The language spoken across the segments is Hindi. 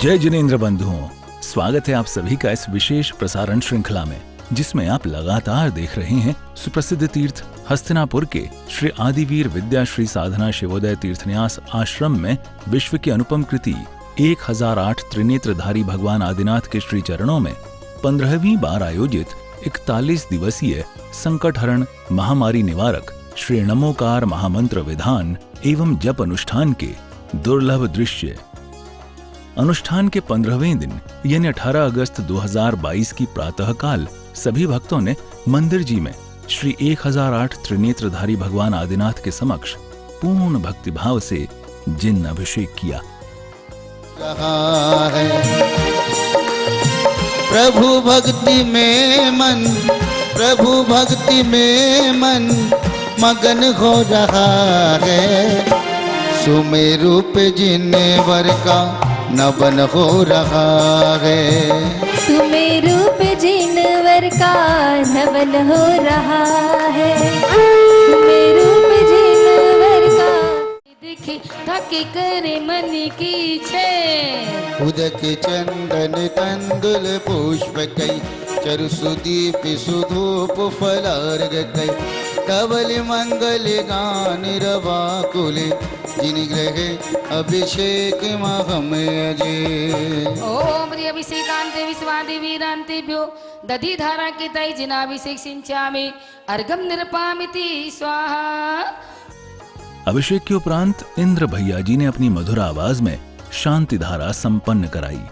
जय जिनेंद्र बंधुओं, स्वागत है आप सभी का इस विशेष प्रसारण श्रृंखला में, जिसमें आप लगातार देख रहे हैं सुप्रसिद्ध तीर्थ हस्तिनापुर के श्री आदिवीर विद्याश्री साधना शिवोदय तीर्थन्यास आश्रम में विश्व की अनुपम कृति 1008 त्रिनेत्रधारी भगवान आदिनाथ के श्री चरणों में 15वीं बार आयोजित 41 दिवसीय संकटहरण महामारी निवारक श्री नमोकार महामंत्र विधान एवं जप अनुष्ठान के दुर्लभ दृश्य। अनुष्ठान के 15वें दिन यानी 18 अगस्त 2022 की प्रातःकाल सभी भक्तों ने मंदिर जी में श्री 1008 त्रिनेत्रधारी भगवान आदिनाथ के समक्ष पूर्ण भक्तिभाव से जिन अभिषेक किया। रहा है प्रभु भक्ति में मन, प्रभु भक्ति में मन मगन हो रहा है। सुमेरु पे जिनेवर का नवन हो रहा है। सुमेरु पे जिनेवर का नवन हो रहा है। सुमेरु पे जिनेवर का दिखे थके करे मन की छे। उदक चंदन तंदुल पुष्प कई चरु सुदीप सुधूप फलार्ग कई धवल मंगल गान रवा कुले जिन ग्रह अभिषेक महम अजय। ओम रि अभिषेकांते विश्वादि वीरांतेभ्यो दधि धारा के तय जिनाभिषेक सिंचामि अर्घम निर्पामिति स्वाहा। अभिषेक के उपरांत इंद्र भैया जी ने अपनी मधुर आवाज में शांति धारा संपन्न कराई।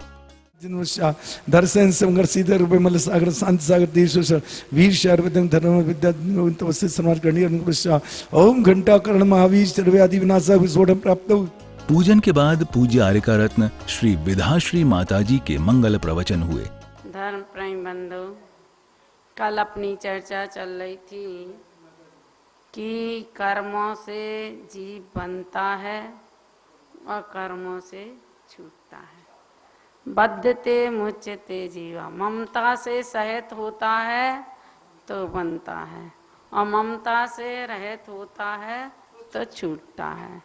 दर्शन समगर सीधे रूपे मल सागर शांति सागर तीर्थ वीर शर्वदम धर्म विद्या तवस्य समाज करणी अनुपस्या ओम घंटा कर्ण महावीर सर्वे आदि विनाशा विस्फोटम प्राप्त। पूजन के बाद पूज्य आर्यका रत्न श्री विधाश्री माताजी के मंगल प्रवचन हुए। धर्म प्रेम बंधु, कल अपनी चर्चा चल रही थी कि कर्मों से जीव बनता है और कर्मों से छूटता है। बद्धते मुच्यते जीवा, ममता से सहित होता है तो बनता है और ममता से रहित होता है तो छूटता है।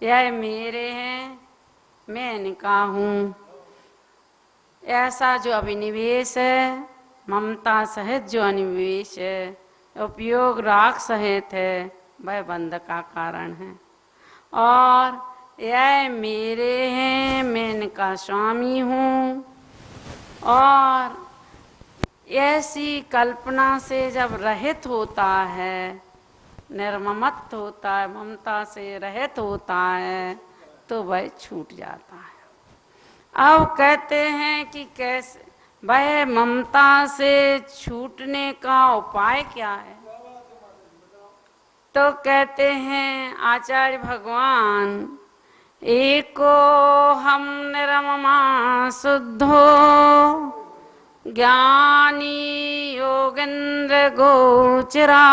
यह मेरे हैं, मैं इनका हूँ, ऐसा जो अभिनिवेश है, ममता सहित जो अनिवेश है, उपयोग राग सहित है, वह बंध का कारण है। और यह मेरे हैं, मैं इनका स्वामी हूँ। और ऐसी कल्पना से जब रहित होता है, निर्ममत होता है, ममता से रहित होता है, तो वह छूट जाता है। अब कहते हैं कि कैसे वह ममता से छूटने का उपाय क्या है? तो कहते हैं आचार्य भगवान, एको हम निर्ममा शुद्धो ज्ञानी योगेंद्र गोचरा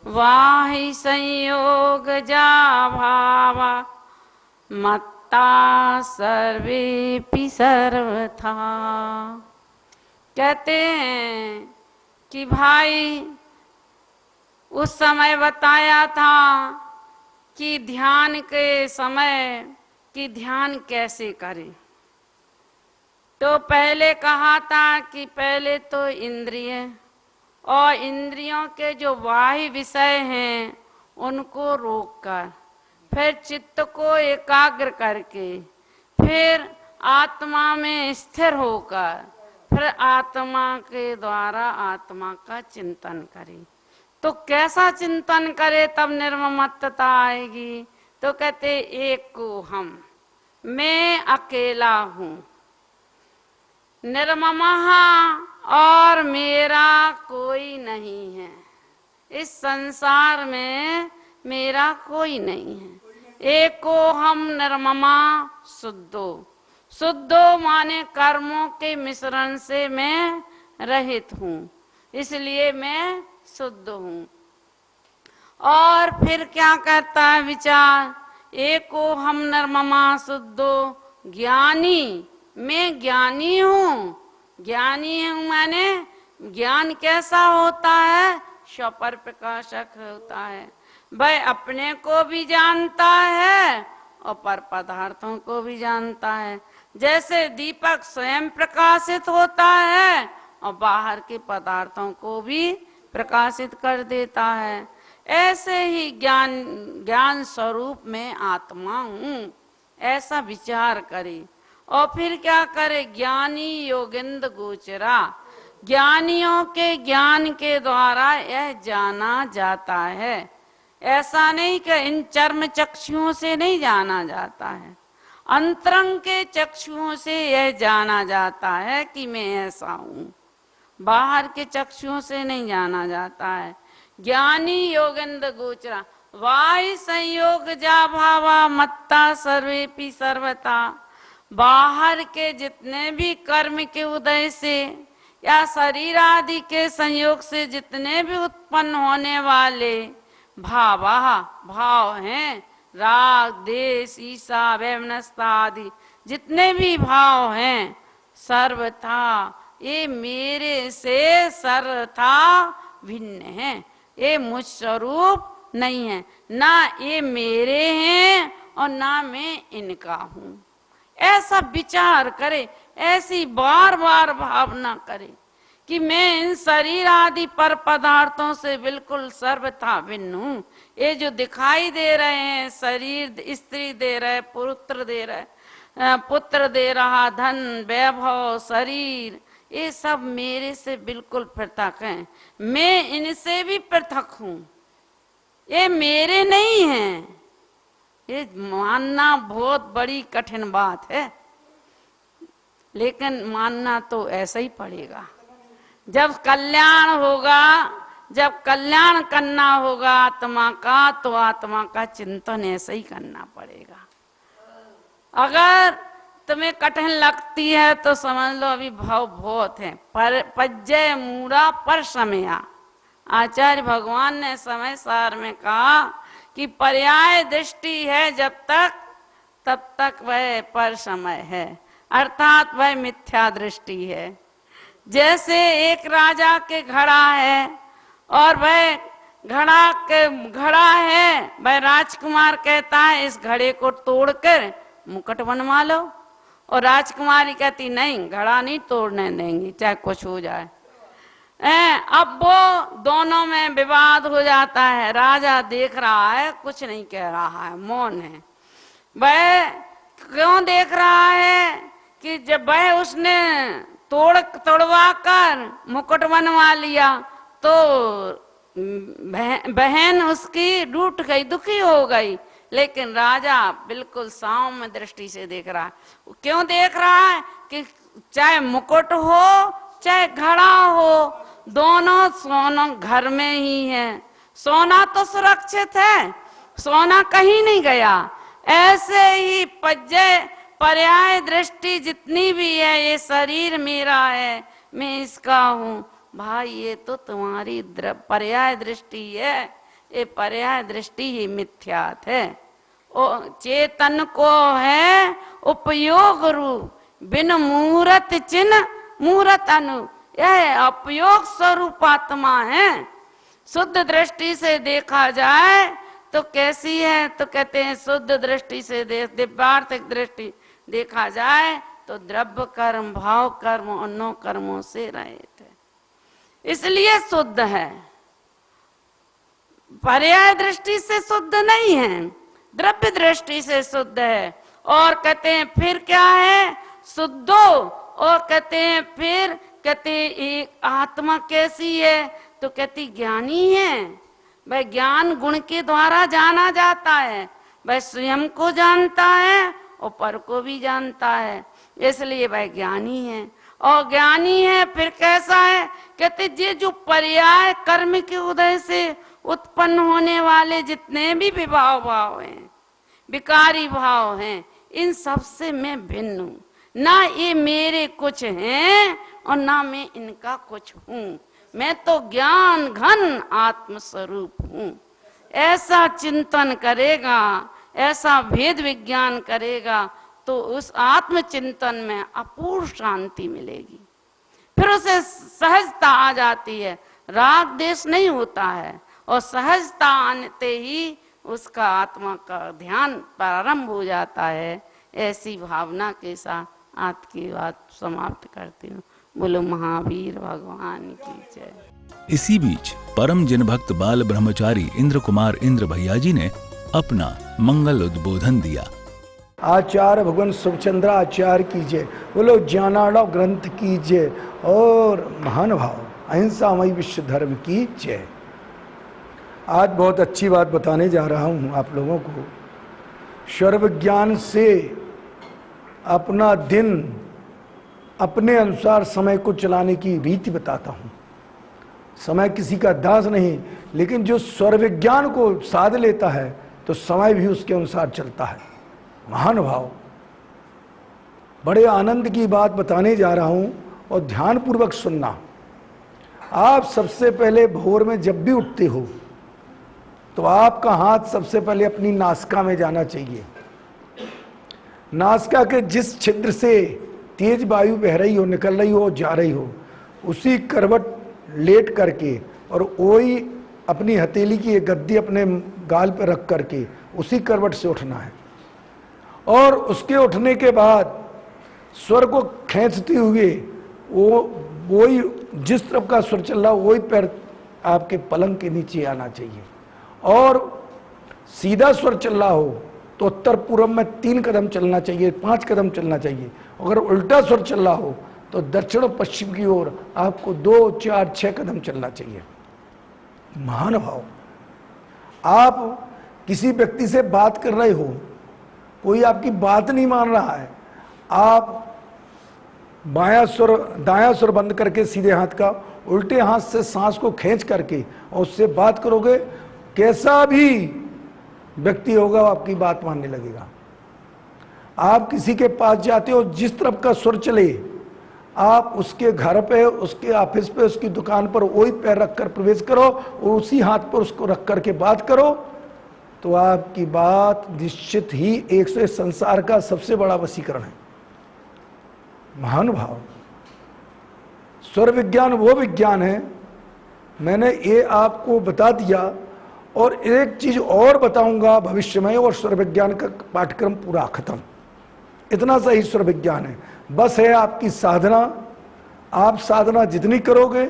वाहि संयोग जा भावा मत्ता सर्वेपि सर्वथा। कहते हैं कि भाई उस समय बताया था कि ध्यान के समय कि ध्यान कैसे करें। तो पहले कहा था कि पहले तो इंद्रिय और इंद्रियों के जो बाह्य विषय हैं उनको रोककर, फिर चित्त को एकाग्र करके, फिर आत्मा में स्थिर होकर, फिर आत्मा के द्वारा आत्मा का चिंतन करें। तो कैसा चिंतन करे तब निर्ममत्तता आएगी? तो कहते एक को हम, मैं अकेला हूँ, निर्ममः और मेरा कोई नहीं है, इस संसार में मेरा कोई नहीं है। एको हम निर्ममा शुद्धो, शुद्धो माने कर्मों के मिश्रण से मैं रहित हूँ, इसलिए मैं शुद्ध हूँ। और फिर क्या करता है विचार, एको हम निर्ममा शुद्धो ज्ञानी, मैं ज्ञानी हूँ। ज्ञानी हूँ माने ज्ञान कैसा होता है? स्वपर प्रकाशक होता है। वह अपने को भी जानता है और पर पदार्थों को भी जानता है। जैसे दीपक स्वयं प्रकाशित होता है और बाहर के पदार्थों को भी प्रकाशित कर देता है, ऐसे ही ज्ञान स्वरूप में आत्मा हूँ, ऐसा विचार करे। और फिर क्या करे? ज्ञानी योगिंद गोचरा, ज्ञानियों के ज्ञान के द्वारा यह जाना जाता है। ऐसा नहीं कि इन चर्म चक्षुओं से नहीं जाना जाता है, अंतरंग के चक्षुओं से यह जाना जाता है कि मैं ऐसा हूं, बाहर के चक्षुओं से नहीं जाना जाता है। ज्ञानी योगेंद्र गोचरा, वायु संयोग जा भावा मत्ता सर्वेपि सर्वता। बाहर के जितने भी कर्म के उदय से या शरीर आदि के संयोग से जितने भी उत्पन्न होने वाले भाव हैं, राग देश ईसा वैमनस्ता आदि जितने भी भाव हैं, सर्वथा ये मेरे से सर्वथा भिन्न है, ये मुझ स्वरूप नहीं है, ना ये मेरे हैं और ना मैं इनका हूं। ऐसा विचार करे, ऐसी बार बार भावना करे कि मैं इन शरीर आदि पर पदार्थों से बिल्कुल सर्वथा भिन्न हूँ। ये जो दिखाई दे रहे हैं, शरीर स्त्री दे रहे, पुत्र दे रहे, पुत्र दे रहा, धन वैभव शरीर, ये सब मेरे से बिल्कुल पृथक हैं, मैं इनसे भी पृथक हूँ, ये मेरे नहीं हैं। ये मानना बहुत बड़ी कठिन बात है, लेकिन मानना तो ऐसा ही पड़ेगा। जब कल्याण होगा, जब कल्याण करना होगा आत्मा का, तो आत्मा का चिंतन ऐसे ही करना पड़ेगा। अगर तुम्हें कठिन लगती है तो समझ लो अभी भाव बहुत है। पर पज्जय मूढ़ा पर समया, आचार्य भगवान ने समय सार में कहा कि पर्याय दृष्टि है जब तक, तब तक वह पर समय है, अर्थात वह मिथ्या दृष्टि है। जैसे एक राजा के घड़ा है और वह घड़ा है, वह राजकुमार कहता है इस घड़े को तोड़कर मुकुट बनवा लो, और राजकुमारी कहती नहीं, घड़ा नहीं तोड़ने देंगी चाहे कुछ हो जाए। अब वो दोनों में विवाद हो जाता है। राजा देख रहा है, कुछ नहीं कह रहा है, मौन है। वह क्यों देख रहा है कि जब वह उसने तोड़वा कर मुकुट बनवा लिया तो बहन उसकी रूठ गई, दुखी हो गई, लेकिन राजा बिल्कुल सौम्य दृष्टि से देख रहा है। क्यों देख रहा है कि चाहे मुकुट हो चाहे घड़ा हो, दोनों सोना घर में ही है, सोना तो सुरक्षित है, सोना कहीं नहीं गया। ऐसे ही पर्याय दृष्टि जितनी भी है, ये शरीर मेरा है, मैं इसका हूँ, भाई ये तो तुम्हारी पर्याय दृष्टि है, ये पर्याय दृष्टि ही मिथ्यात है। ओ चेतन को है उपयोग रूप, बिन मूर्त चिन्ह मूर्त अनु, यह अपयोग स्वरूप आत्मा है। शुद्ध दृष्टि से देखा जाए तो कैसी है? तो कहते हैं शुद्ध दृष्टि से दिव्यार्थिक दृष्टि देखा जाए तो द्रव्य कर्म भाव कर्म अन्य कर्मों से रहित है, इसलिए शुद्ध है। पर्याय दृष्टि से शुद्ध नहीं है, द्रव्य दृष्टि से शुद्ध है। और कहते हैं फिर क्या है? शुद्धो। और कहते हैं फिर कहते एक आत्मा कैसी है? तो कहती ज्ञानी है, वह ज्ञान गुण के द्वारा जाना जाता है, वह स्वयं को जानता है और पर को भी जानता है, इसलिए वह ज्ञानी है। और ज्ञानी है फिर कैसा है? कहते ये जो पर्याय कर्म के उदय से उत्पन्न होने वाले जितने भी भाव हैं, विकारी भाव हैं, इन सब से मैं भिन्न हूँ, ना ये मेरे कुछ हैं और ना मैं इनका कुछ हूँ, मैं तो ज्ञान घन आत्म स्वरूप हूँ। ऐसा चिंतन करेगा, ऐसा भेद विज्ञान करेगा तो उस आत्म चिंतन में अपूर्व शांति मिलेगी। फिर उसे सहजता आ जाती है, राग देश नहीं होता है, और सहजता आने ही उसका आत्मा का ध्यान प्रारंभ हो जाता है। ऐसी भावना के साथ आज की बात समाप्त करती हूँ। बोलो महावीर भगवान की जय। इसी बीच परम जनभक्त बाल ब्रह्मचारी इंद्र कुमार इंद्र भैया जी ने अपना मंगल उद्बोधन दिया। आचार्य भगवान सुखचंद्र आचार्य की जय। बोलो ज्ञानार्णव ग्रंथ की जय और महान भाव अहिंसामयी विश्व धर्म की जय। आज बहुत अच्छी बात बताने जा रहा हूँ आप लोगों को। सर्वज्ञान से अपना दिन अपने अनुसार समय को चलाने की रीति बताता हूँ। समय किसी का दास नहीं, लेकिन जो सर्वज्ञान को साध लेता है तो समय भी उसके अनुसार चलता है। महान भाव बड़े आनंद की बात बताने जा रहा हूँ और ध्यानपूर्वक सुनना। आप सबसे पहले भोर में जब भी उठते हो तो आपका हाथ सबसे पहले अपनी नासिका में जाना चाहिए। नासिका के जिस छिद्र से तेज वायु बह रही हो, निकल रही हो, जा रही हो, उसी करवट लेट करके और वही अपनी हथेली की एक गद्दी अपने गाल पर रख करके उसी करवट से उठना है। और उसके उठने के बाद स्वर को खींचते हुए वही जिस तरफ का स्वर चल रहा हो वही पैर आपके पलंग के नीचे आना चाहिए। और सीधा स्वर चल रहा हो तो उत्तर पूर्व में 3 कदम चलना चाहिए, 5 कदम चलना चाहिए। अगर उल्टा स्वर चल रहा हो तो दक्षिण और पश्चिम की ओर आपको 2, 4, 6 कदम चलना चाहिए। महान भाव आप किसी व्यक्ति से बात कर रहे हो, कोई आपकी बात नहीं मान रहा है, आप बायां स्वर दायां स्वर बंद करके सीधे हाथ का उल्टे हाथ से सांस को खींच करके और उससे बात करोगे, कैसा भी व्यक्ति होगा वो आपकी बात मानने लगेगा। आप किसी के पास जाते हो, जिस तरफ का स्वर चले आप उसके घर पे, उसके ऑफिस पे, उसकी दुकान पर वही पैर रखकर प्रवेश करो और उसी हाथ पर उसको रख करके बात करो, तो आपकी बात निश्चित ही एक से संसार का सबसे बड़ा वशीकरण है। महान भाव स्वर विज्ञान वो विज्ञान है, मैंने ये आपको बता दिया और एक चीज और बताऊंगा भविष्य में, और स्वर विज्ञान का पाठ्यक्रम पूरा खत्म। इतना सा ही स्वर विज्ञान है। बस है आपकी साधना। आप साधना जितनी करोगे,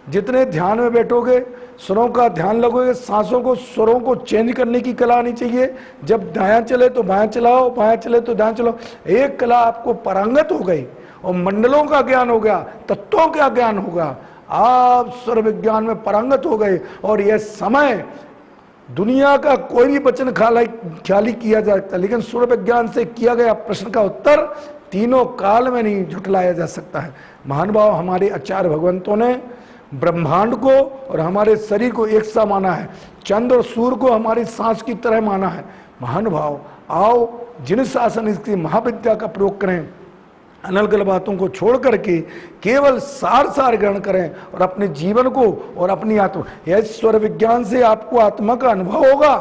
जितने ध्यान में बैठोगे, स्वरों का ध्यान लगोगे, सांसों को स्वरों को चेंज करने की कला आनी चाहिए। जब दायां चले तो बायां चलाओ, बायां चले तो दायां चलाओ। एक कला आपको पारंगत हो गई और मंडलों का ज्ञान हो गया, तत्वों का ज्ञान होगा, आप स्वर विज्ञान में पारंगत हो गए। और यह समय दुनिया का कोई भी वचन ख्याली किया जा सकता है, लेकिन स्वर विज्ञान से किया गया प्रश्न का उत्तर तीनों काल में नहीं झुटलाया जा सकता है। महान भाव हमारे आचार्य भगवंतों ने ब्रह्मांड को और हमारे शरीर को एक सा माना है, चंद्र और सूर्य को हमारी सांस की तरह माना है। महान भाव आओ जिन शासन इसकी महाविद्या का प्रयोग करें, अनलगल बातों को छोड़ करके केवल सार ग्रहण करें और अपने जीवन को और अपनी आत्मा, यह स्वर विज्ञान से आपको आत्मा का अनुभव होगा,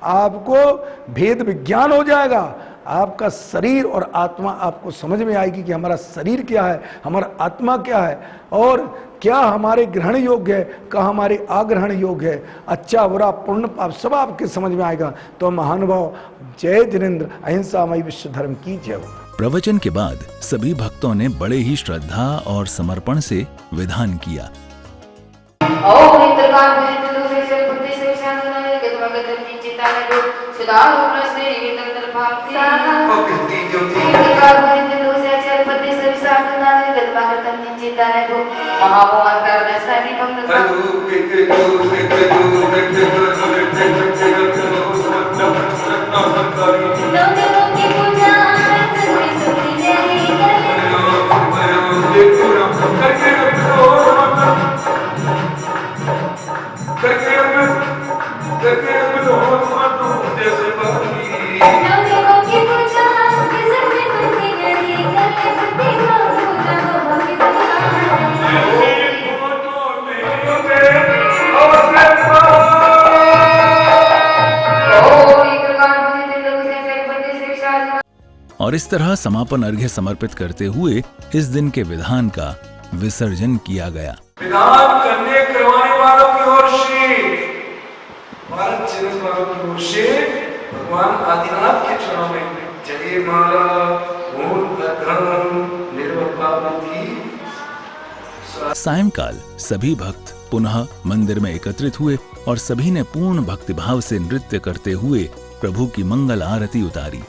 आपको भेद विज्ञान हो जाएगा, आपका शरीर और आत्मा आपको समझ में आएगी कि हमारा शरीर क्या है, हमारा आत्मा क्या है और क्या हमारे ग्रहण योग्य है, क्या हमारे आग्रहण योग्य है, अच्छा बुरा पुण्य पाप सब आपके समझ में आएगा। तो महानुभाव जय जिनेन्द्र, अहिंसामयी विश्व धर्म की जय। प्रवचन के बाद सभी भक्तों ने बड़े ही श्रद्धा और समर्पण से विधान किया। और इस तरह समापन अर्घ्य समर्पित करते हुए इस दिन के विधान का विसर्जन किया गया। विधान करने करवाने वालों की ओर से भारत की ओर से भगवान आदिनाथ के चरणों में जय माला सायंकाल सभी भक्त पुनः मंदिर में एकत्रित हुए और सभी ने पूर्ण भक्तिभाव से नृत्य करते हुए प्रभु की मंगल आरती उतारी।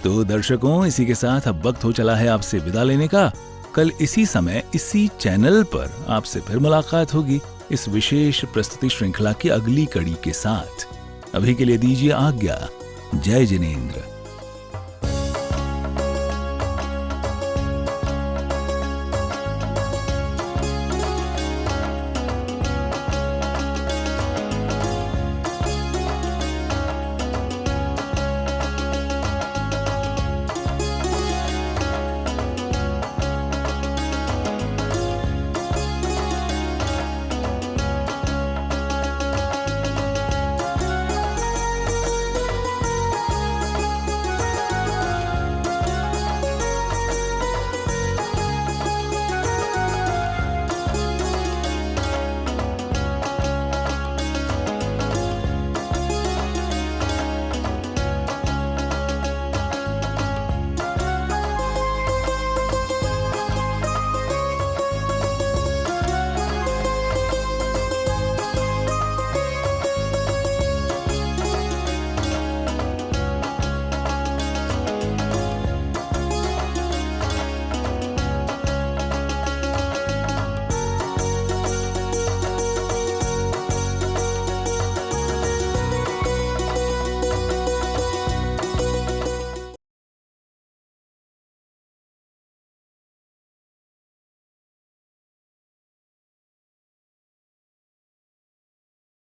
तो दर्शकों, इसी के साथ अब वक्त हो चला है आपसे विदा लेने का। कल इसी समय इसी चैनल पर आपसे फिर मुलाकात होगी इस विशेष प्रस्तुति श्रृंखला की अगली कड़ी के साथ। अभी के लिए दीजिए आज्ञा। जय जिनेंद्र।